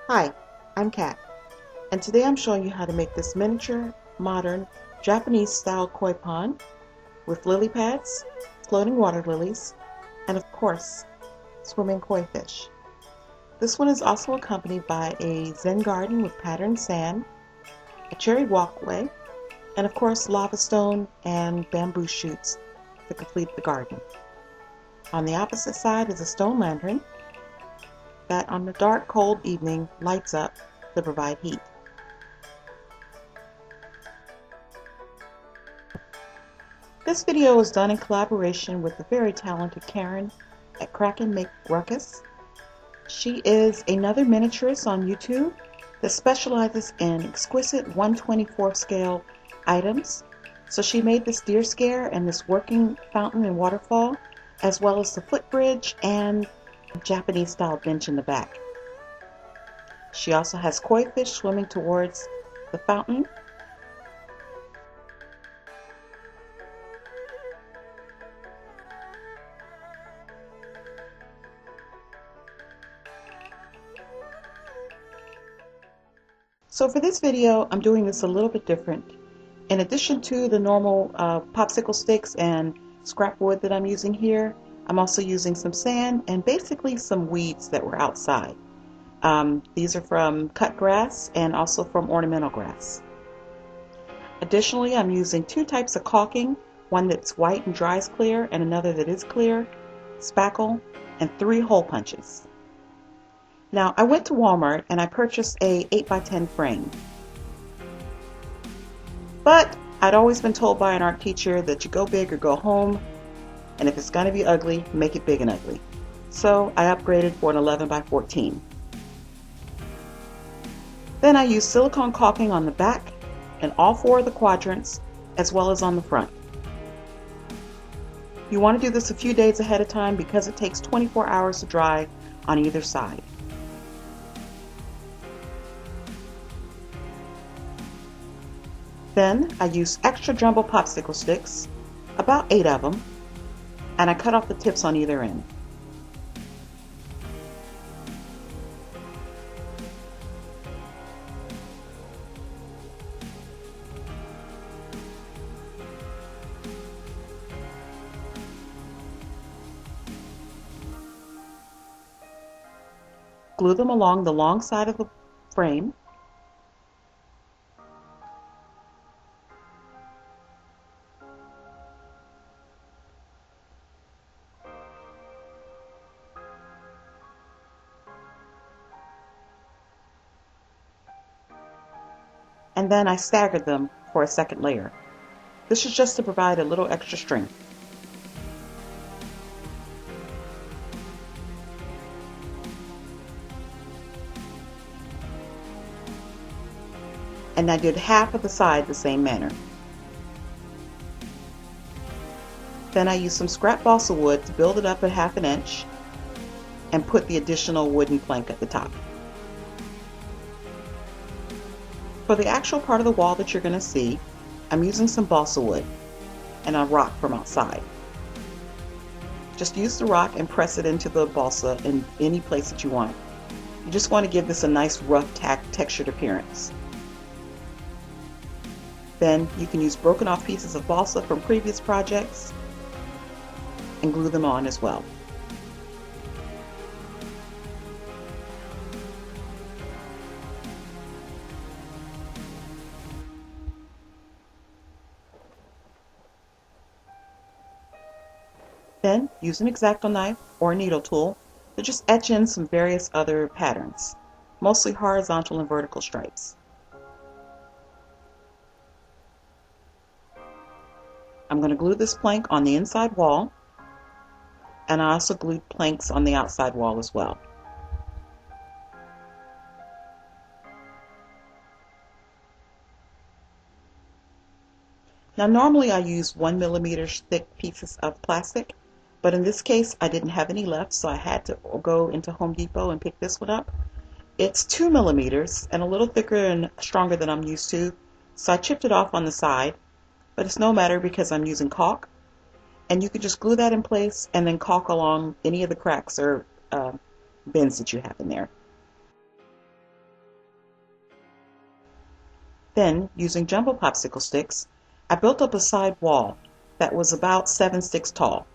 Hi, I'm Kat, and today I'm showing you how to make this miniature, modern, Japanese-style koi pond with lily pads, floating water lilies, and of course, swimming koi fish. This one is also accompanied by a zen garden with patterned sand, a cherry walkway, and of course lava stone and bamboo shoots to complete the garden. On the opposite side is a stone lantern that on a dark, cold evening lights up to provide heat. This video was done in collaboration with the very talented Karen at Kraken Make Ruckus. She is another miniaturist on YouTube that specializes in exquisite 1/24 scale items. So she made this deer scare and this working fountain and waterfall, as well as the footbridge and Japanese style bench in the back. She also has koi fish swimming towards the fountain. So for this video, I'm doing this a little bit different. In addition to the normal popsicle sticks and scrap wood that I'm using here, I'm also using some sand and basically some weeds that were outside. These are from cut grass and also from ornamental grass. Additionally, I'm using two types of caulking, one that's white and dries clear and another that is clear, spackle, and 3 hole punches. Now, I went to Walmart and I purchased a 8x10 frame. But I'd always been told by an art teacher that you go big or go home, and if it's going to be ugly, make it big and ugly. So I upgraded for an 11x14. Then I used silicone caulking on the back and all 4 of the quadrants, as well as on the front. You want to do this a few days ahead of time because it takes 24 hours to dry on either side. Then I used extra jumbo popsicle sticks, about 8 of them, and I cut off the tips on either end. Glue them along the long side of the frame. And then I staggered them for a second layer. This is just to provide a little extra strength. And I did half of the side the same manner. Then I used some scrap balsa wood to build it up at 1/2 inch and put the additional wooden plank at the top. For the actual part of the wall that you're going to see, I'm using some balsa wood and a rock from outside. Just use the rock and press it into the balsa in any place that you want. You just want to give this a nice rough textured appearance. Then you can use broken off pieces of balsa from previous projects and glue them on as well. Then use an X-Acto knife or a needle tool to just etch in some various other patterns, mostly horizontal and vertical stripes. I'm going to glue this plank on the inside wall, and I also glued planks on the outside wall as well. Now normally I use 1mm thick pieces of plastic, but in this case I didn't have any left, so I had to go into Home Depot and pick this one up. It's 2mm and a little thicker and stronger than I'm used to, so I chipped it off on the side, but it's no matter because I'm using caulk, and you can just glue that in place and then caulk along any of the cracks or bends that you have in there. Then, using jumbo popsicle sticks, I built up a side wall that was about 7 sticks tall.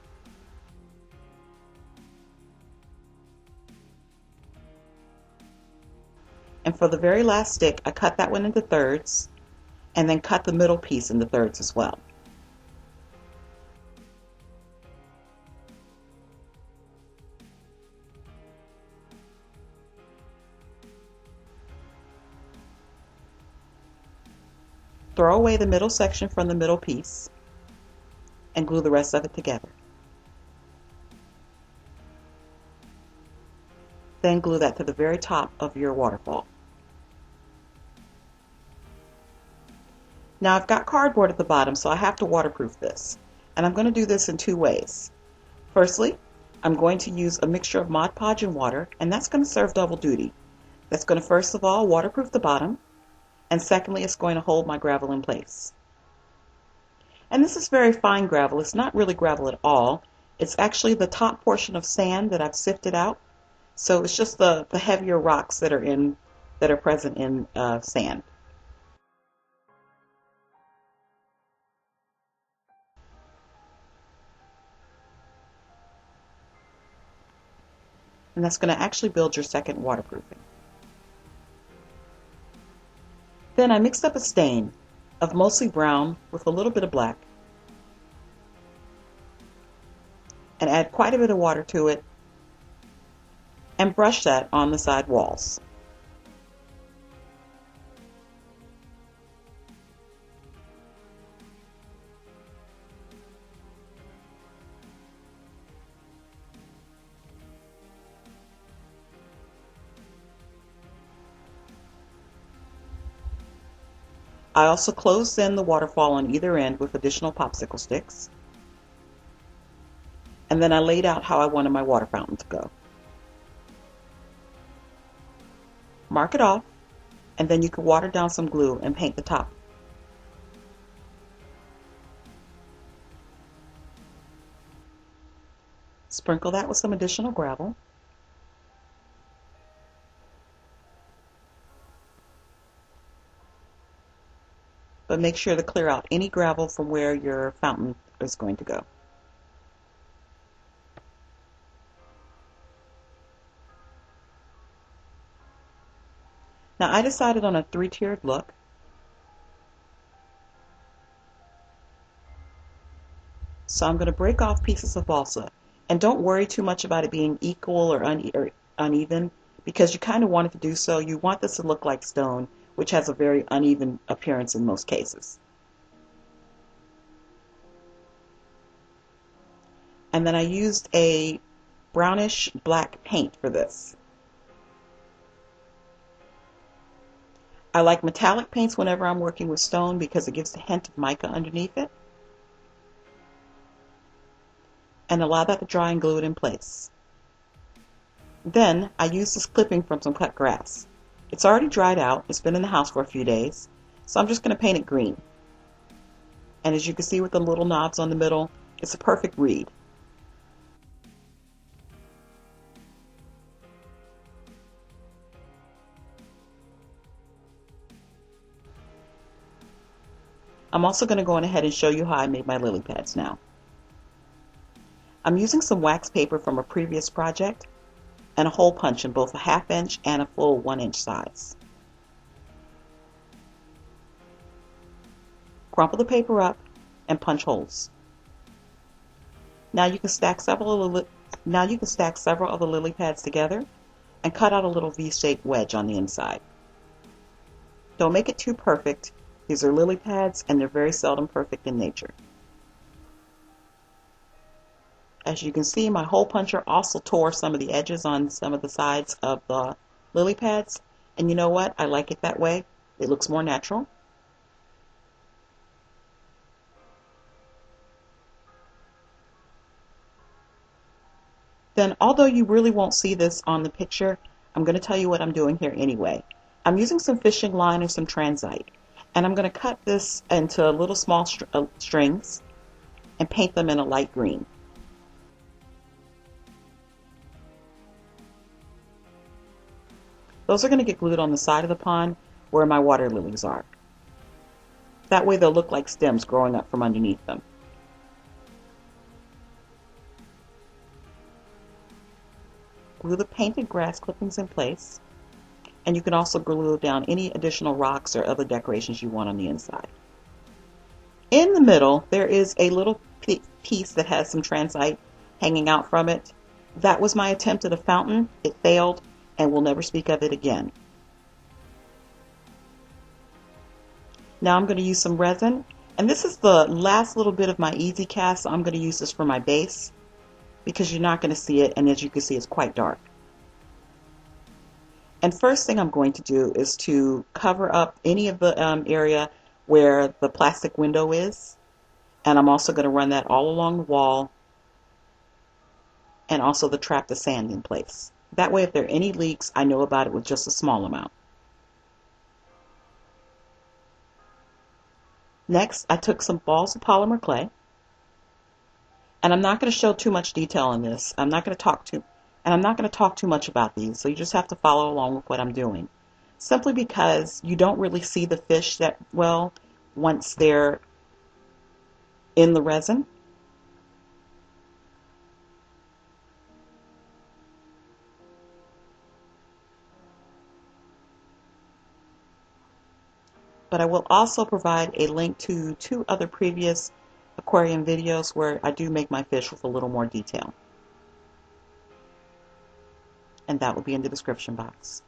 And for the very last stick, I cut that one into thirds and then cut the middle piece into thirds as well. Throw away the middle section from the middle piece and glue the rest of it together. Then glue that to the very top of your waterfall. Now I've got cardboard at the bottom, so I have to waterproof this. And I'm going to do this in two ways. Firstly, I'm going to use a mixture of Mod Podge and water, and that's going to serve double duty. That's going to first of all waterproof the bottom, and secondly it's going to hold my gravel in place. And this is very fine gravel. It's not really gravel at all. It's actually the top portion of sand that I've sifted out. So it's just the heavier rocks that are present in sand. And that's going to actually build your second waterproofing. Then I mixed up a stain of mostly brown with a little bit of black and add quite a bit of water to it and brush that on the side walls. I also closed in the waterfall on either end with additional popsicle sticks. And then I laid out how I wanted my water fountain to go. Mark it off, and then you can water down some glue and paint the top. Sprinkle that with some additional gravel. But make sure to clear out any gravel from where your fountain is going to go. Now I decided on a 3-tiered look. So I'm going to break off pieces of balsa. And don't worry too much about it being equal or uneven, because you kind of want it to do so. You want this to look like stone, which has a very uneven appearance in most cases. And then I used a brownish black paint for this. I like metallic paints whenever I'm working with stone because it gives a hint of mica underneath it. And allow that to dry and glue it in place. Then I used this clipping from some cut grass. It's already dried out. It's been in the house for a few days. So I'm just going to paint it green. And as you can see with the little knobs on the middle, it's a perfect reed. I'm also going to go on ahead and show you how I made my lily pads now. I'm using some wax paper from a previous project and a hole punch in both a 1/2 inch and a full 1 inch size. Crumple the paper up and punch holes. Now you can stack several of the lily pads together and cut out a little V-shaped wedge on the inside. Don't make it too perfect. These are lily pads and they're very seldom perfect in nature. As you can see, my hole puncher also tore some of the edges on some of the sides of the lily pads. And you know what? I like it that way. It looks more natural. Then, although you really won't see this on the picture, I'm going to tell you what I'm doing here anyway. I'm using some fishing line and some transite. And I'm going to cut this into little small strings and paint them in a light green. Those are going to get glued on the side of the pond where my water lilies are. That way they'll look like stems growing up from underneath them. Glue the painted grass clippings in place, and you can also glue down any additional rocks or other decorations you want on the inside. In the middle, there is a little piece that has some transite hanging out from it. That was my attempt at a fountain. It failed, and we'll never speak of it again. Now I'm going to use some resin, and this is the last little bit of my easy cast, so I'm going to use this for my base because you're not going to see it, and as you can see, it's quite dark. And first thing I'm going to do is to cover up any of the area where the plastic window is, and I'm also going to run that all along the wall and also trap the sand in place. That way if there are any leaks, I know about it with just a small amount. Next, I took some balls of polymer clay, and I'm not going to show too much detail on this. I'm not going to talk too much about these, so you just have to follow along with what I'm doing. Simply because you don't really see the fish that well once they're in the resin. But I will also provide a link to 2 other previous aquarium videos where I do make my fish with a little more detail. And that will be in the description box.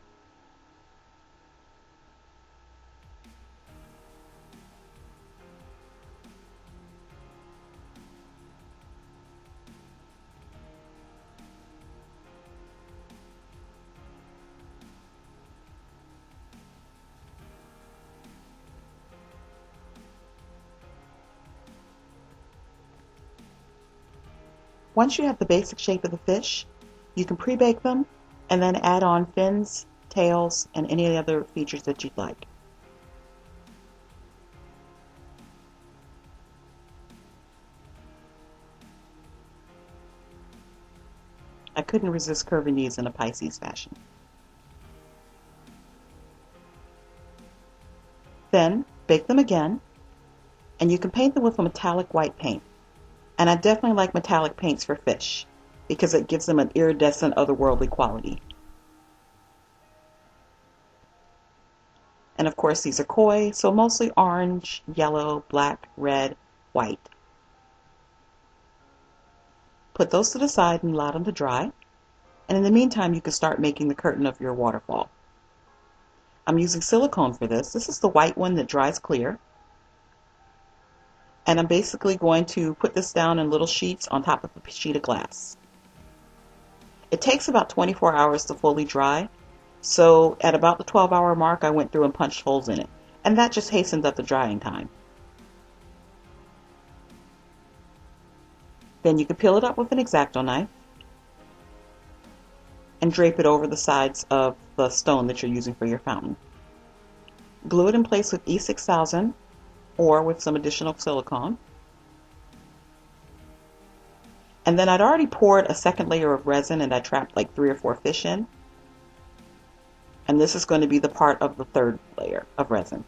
Once you have the basic shape of the fish, you can pre-bake them and then add on fins, tails, and any other features that you'd like. I couldn't resist curving these in a Pisces fashion. Then bake them again, and you can paint them with a metallic white paint. And I definitely like metallic paints for fish because it gives them an iridescent, otherworldly quality. And of course these are koi, so mostly orange, yellow, black, red, white. Put those to the side and allow them to dry. And in the meantime, you can start making the curtain of your waterfall. I'm using silicone for this. This is the white one that dries clear. And I'm basically going to put this down in little sheets on top of a sheet of glass. It takes about 24 hours to fully dry. So at about the 12-hour mark, I went through and punched holes in it. And that just hastened up the drying time. Then you can peel it up with an X-Acto knife and drape it over the sides of the stone that you're using for your fountain. Glue it in place with E6000 or with some additional silicone. And then I'd already poured a second layer of resin and I trapped like 3 or 4 fish in. And this is going to be the part of the third layer of resin.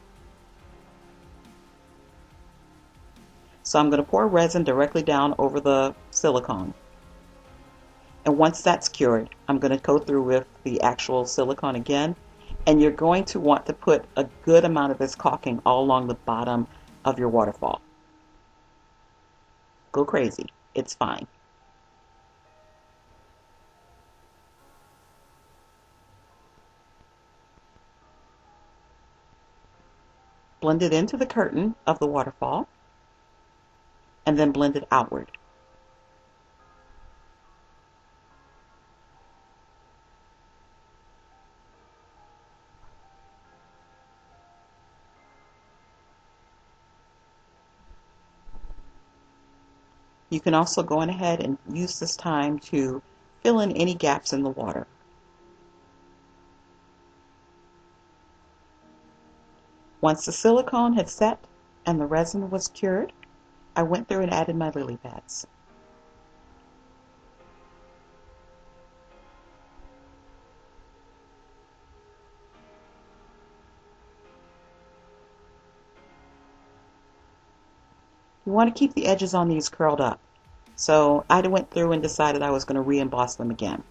So I'm going to pour resin directly down over the silicone. And once that's cured, I'm going to go through with the actual silicone again. And you're going to want to put a good amount of this caulking all along the bottom of your waterfall. Go crazy. It's fine. Blend it into the curtain of the waterfall and then blend it outward. You can also go on ahead and use this time to fill in any gaps in the water. Once the silicone had set and the resin was cured, I went through and added my lily pads. You want to keep the edges on these curled up. So I went through and decided I was going to re-emboss them again.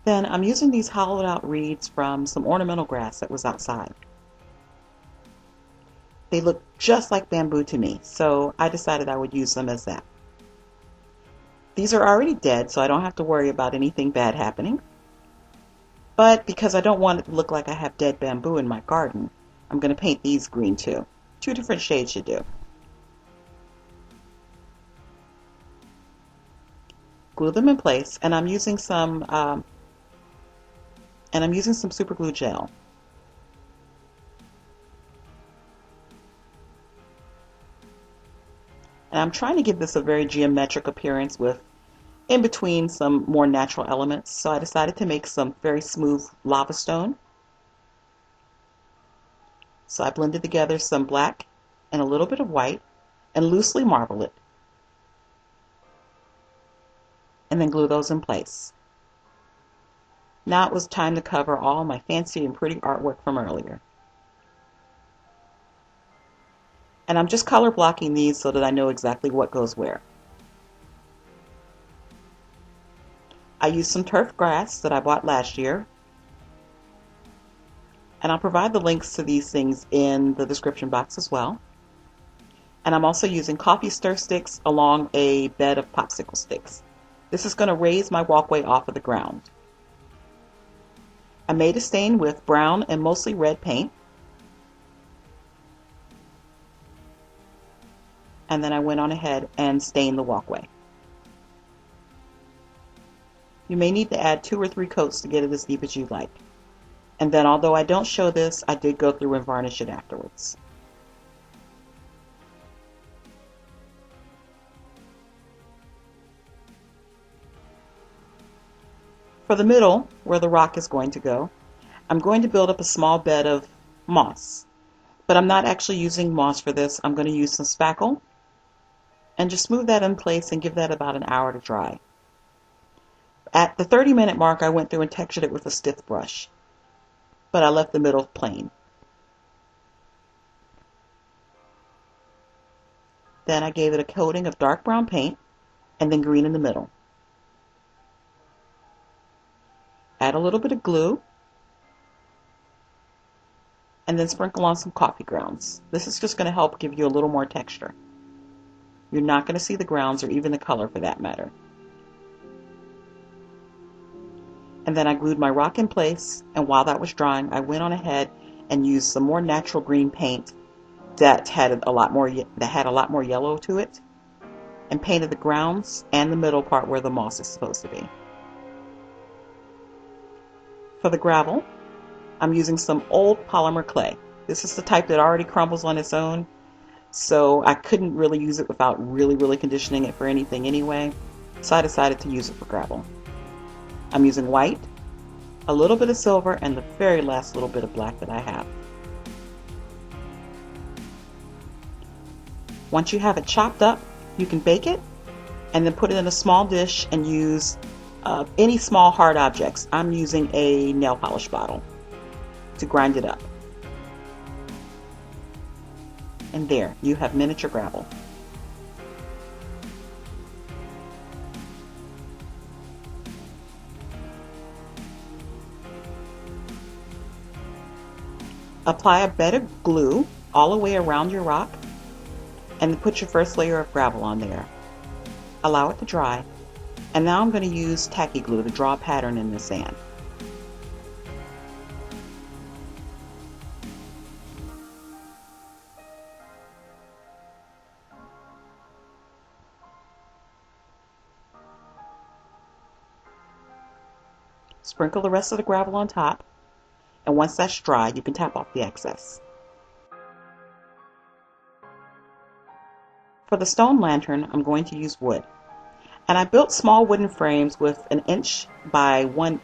Then I'm using these hollowed out reeds from some ornamental grass that was outside. They look just like bamboo to me, so I decided I would use them as that. These are already dead, so I don't have to worry about anything bad happening. But because I don't want it to look like I have dead bamboo in my garden, I'm going to paint these green too. 2 different shades should do. Glue them in place, and I'm using some super glue gel. And I'm trying to give this a very geometric appearance with in between some more natural elements. So I decided to make some very smooth lava stone. So I blended together some black and a little bit of white and loosely marble it. And then glue those in place. Now it was time to cover all my fancy and pretty artwork from earlier. And I'm just color blocking these so that I know exactly what goes where. I used some turf grass that I bought last year. And I'll provide the links to these things in the description box as well. And I'm also using coffee stir sticks along a bed of popsicle sticks. This is going to raise my walkway off of the ground. I made a stain with brown and mostly red paint. And then I went on ahead and stained the walkway. You may need to add 2 or 3 coats to get it as deep as you like. And then although I don't show this, I did go through and varnish it afterwards. For the middle, where the rock is going to go, I'm going to build up a small bed of moss. But I'm not actually using moss for this. I'm going to use some spackle and just smooth that in place and give that about an hour to dry. At the 30-minute mark, I went through and textured it with a stiff brush, but I left the middle plain. Then I gave it a coating of dark brown paint and then green in the middle. Add a little bit of glue and then sprinkle on some coffee grounds. This is just going to help give you a little more texture. You're not going to see the grounds or even the color for that matter. And then I glued my rock in place, and while that was drying, I went on ahead and used some more natural green paint that had a lot more yellow to it, and painted the grounds and the middle part where the moss is supposed to be. For the gravel, I'm using some old polymer clay. This is the type that already crumbles on its own, so I couldn't really use it without really conditioning it for anything anyway, so I decided to use it for gravel. I'm using white, a little bit of silver, and the very last little bit of black that I have. Once you have it chopped up, you can bake it and then put it in a small dish and use any small hard objects. I'm using a nail polish bottle to grind it up. And there, you have miniature gravel. Apply a bed of glue all the way around your rock and put your first layer of gravel on there. Allow it to dry. And now I'm going to use tacky glue to draw a pattern in the sand. Sprinkle the rest of the gravel on top, and once that's dry, you can tap off the excess. For the stone lantern, I'm going to use wood. And I built small wooden frames with a 1 inch by 1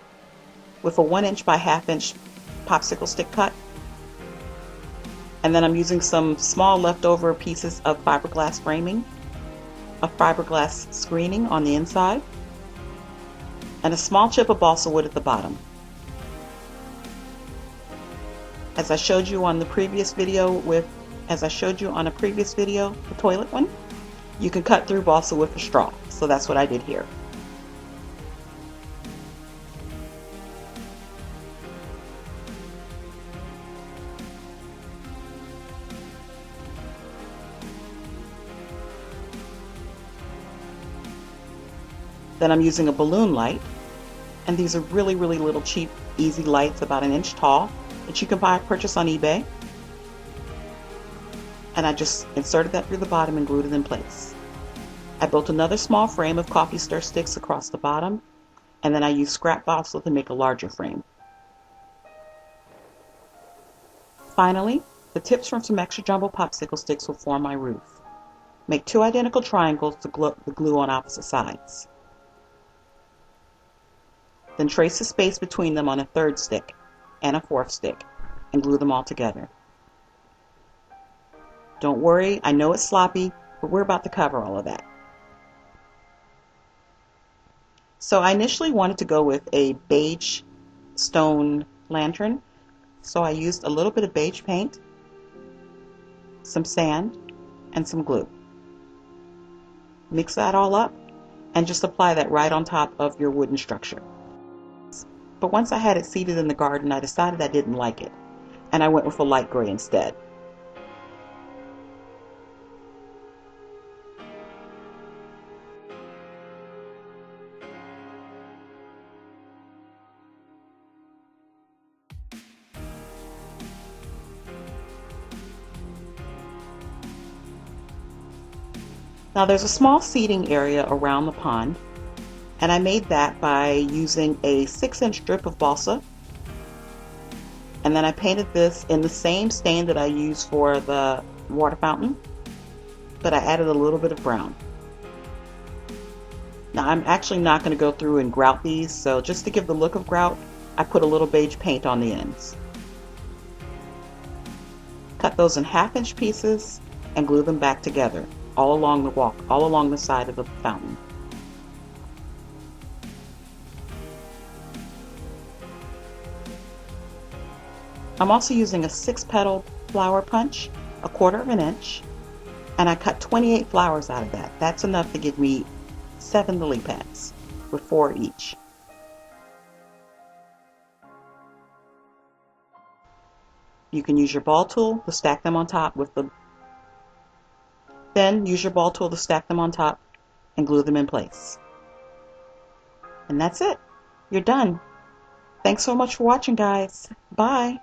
inch popsicle stick cut. And then I'm using some small leftover pieces of fiberglass framing, a fiberglass screening on the inside. and a small chip of balsa wood at the bottom. As I showed you on the previous video the toilet one, you can cut through balsa with a straw. So that's what I did here. Then I'm using a balloon light, and these are really little cheap, easy lights about 1 inch tall that you can purchase on eBay. And I just inserted that through the bottom and glued it in place. I built another small frame of coffee stir sticks across the bottom, and then I used scrap balsa to make a larger frame. Finally, the tips from some extra jumbo popsicle sticks will form my roof. Make 2 identical triangles to glue on opposite sides. Then trace the space between them on a 3rd stick and a 4th stick and glue them all together. Don't worry, I know it's sloppy, but we're about to cover all of that. So I initially wanted to go with a beige stone lantern, so I used a little bit of beige paint, some sand, and some glue. Mix that all up and just apply that right on top of your wooden structure. But once I had it seated in the garden, I decided I didn't like it, and I went with a light gray instead. Now there's a small seating area around the pond, and I made that by using a 6-inch strip of balsa, and then I painted this in the same stain that I used for the water fountain, but I added a little bit of brown. Now I'm actually not going to go through and grout these, so just to give the look of grout, I put a little beige paint on the ends. Cut those in 1/2-inch pieces and glue them back together all along the side of the fountain. I'm also using a 6-petal flower punch, 1/4 of an inch, and I cut 28 flowers out of that. That's enough to give me 7 lily pads with 4 each. You can use your ball tool to stack them on top Then use your ball tool to stack them on top and glue them in place. And that's it. You're done. Thanks so much for watching, guys. Bye.